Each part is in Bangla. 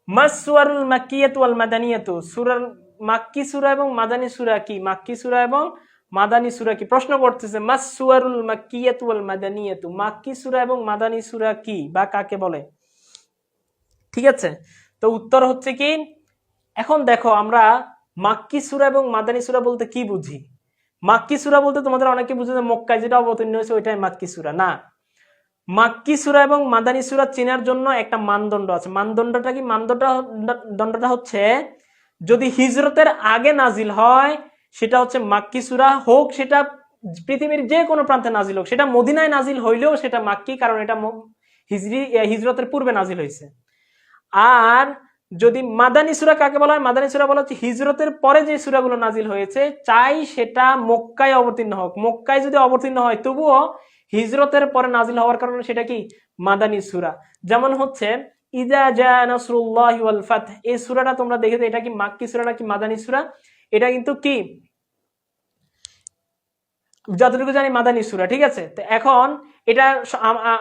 মাসসুয়ারুল মাক্কিয়াতু ওয়াল মাদানিয়াতু, সূরার মাক্কি সূরা এবং মাদানী সূরা কি? মাক্কি সূরা এবং মাদানী সূরা কি? প্রশ্ন করতেছে মাসসুয়ারুল মাক্কিয়াতু ওয়াল মাদানিয়াতু, মাক্কি সূরা এবং মাদানী সূরা কি বা কাকে বলে? ঠিক আছে, তো উত্তর হচ্ছে কি, এখন দেখো আমরা মাক্কি সূরা এবং মাদানী সূরা বলতে কি বুঝি? মাক্কি সূরা বলতে তোমাদের অনেকে বুঝে যে মক্কায় যেটা অবতীর্ণ হয়েছে ওইটাই মাক্কি সূরা। না, মাক্কি সূরা এবং মাদানী সূরা চেনার জন্য একটা মানদণ্ড আছে। মানদণ্ডটা কি? মানদণ্ডটা হচ্ছে যদি হিজরতের আগে নাজিল হয় সেটা হচ্ছে মাক্কি সূরা, হোক সেটা পৃথিবীর যে কোনো প্রান্তে নাজিল হোক, সেটা মদিনায় নাজিল হইলেও সেটা মাক্কি, কারণ এটা হিজরতের পূর্বে নাজিল হয়েছে। আর যদি মাদানী সূরা কাকে বলা হয়? মাদানী সূরা বলা হচ্ছে হিজরতের পরে যে সূরাগুলো নাজিল হয়েছে, চাই সেটা মক্কায় অবতীর্ণ হোক, মক্কায় যদি অবতীর্ণ হয় তবুও হিজরতের পরে নাজিল হওয়ার কারণে সেটা কি? মাদানী সূরা। যেমন হচ্ছে ইযা জা নাসরুল্লাহি ওয়াল ফাত, এই সূরাটা তোমরা দেখে এটা কি মাক্কি সূরা নাকি মাদানী সূরা? এটা কিন্তু কি, যতটুকু জানি মাদানী সূরা। ঠিক আছে, তো এখন এটা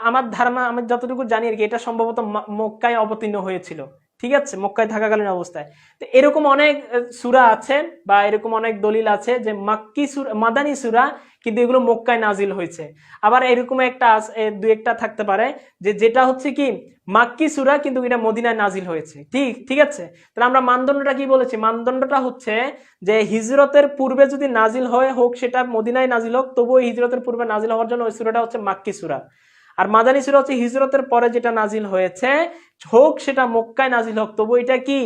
আমার ধারণা, আমি যতটুকু জানি আর কি, এটা সম্ভবত মক্কায় অবতীর্ণ হয়েছিল। ঠিক আছে, মক্কায় থাকাকালীন অবস্থায়। তো এরকম অনেক সূরা আছে বা এরকম অনেক দলিল আছে যে মাক্কি সূরা, মাদানী সূরা, কিন্তু এগুলো মক্কায় নাজিল হয়েছে। আবার এরকম একটা দুই একটা থাকতে পারে যে যেটা হচ্ছে কি মাক্কি সূরা কিন্তু এটা মদিনায় নাজিল হয়েছে। ঠিক আছে, তাহলে আমরা মানদণ্ডটা কি বলেছি? মানদণ্ডটা হচ্ছে যে হিজরতের পূর্বে যদি নাজিল হয়, হোক সেটা মদিনায় নাজিল হোক, তবুও হিজরতের পূর্বে নাজিল হওয়ার জন্য ওই সূরাটা হচ্ছে মাক্কি সূরা। আর মাদানী সূরা হচ্ছে হিজরতের পরে যেটা নাজিল হয়েছে, হোক সেটা মক্কায় নাজিল হোক, তবু এটা কি?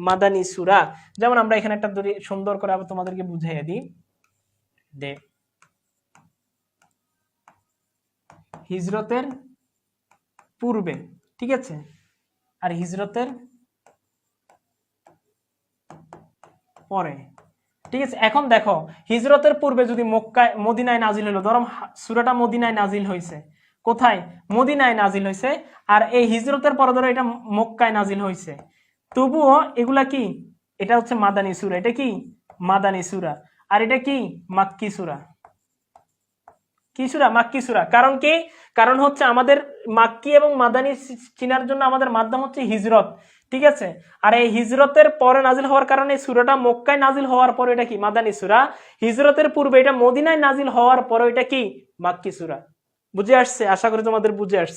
মাদানী সূরা। যেমন আমরা এখানে একটা সুন্দর করে আবার তোমাদেরকে বুঝিয়ে দিই, হিজরতের পূর্বে, ঠিক আছে, আর হিজরতের পরে। ঠিক আছে, এখন দেখো হিজরতের পূর্বে যদি মদিনায় নাজিল হলো, ধরো সূরাটা মদিনায় নাজিল হয়েছে, কোথায়? মদিনায় নাজিল হয়েছে, আর এই হিজরতের পরে ধরো এটা মক্কায় নাজিল হয়েছে, তবুও এগুলা কি? এটা হচ্ছে মাদানী সূরা। এটা কি? মাদানী সূরা। আর এটা কি? মাক্কি সূরা। কি সূরা? মাক্কি সূরা। কারণ কি? কারণ হচ্ছে আমাদের মাক্কি এবং মাদানী চিনার জন্য আমাদের মাধ্যম হচ্ছে হিজরত। ঠিক আছে, আর এই হিজরতের পরে নাজিল হওয়ার কারণে সূরাটা মক্কায় নাজিল হওয়ার পরে এটা কি? মাদানী সূরা। হিজরতের পূর্বে এটা মদিনায় নাজিল হওয়ার পরে এটা কি? মাক্কি সূরা। বুঝে আসছে? আশা করি তোমাদের বুঝে আসছে।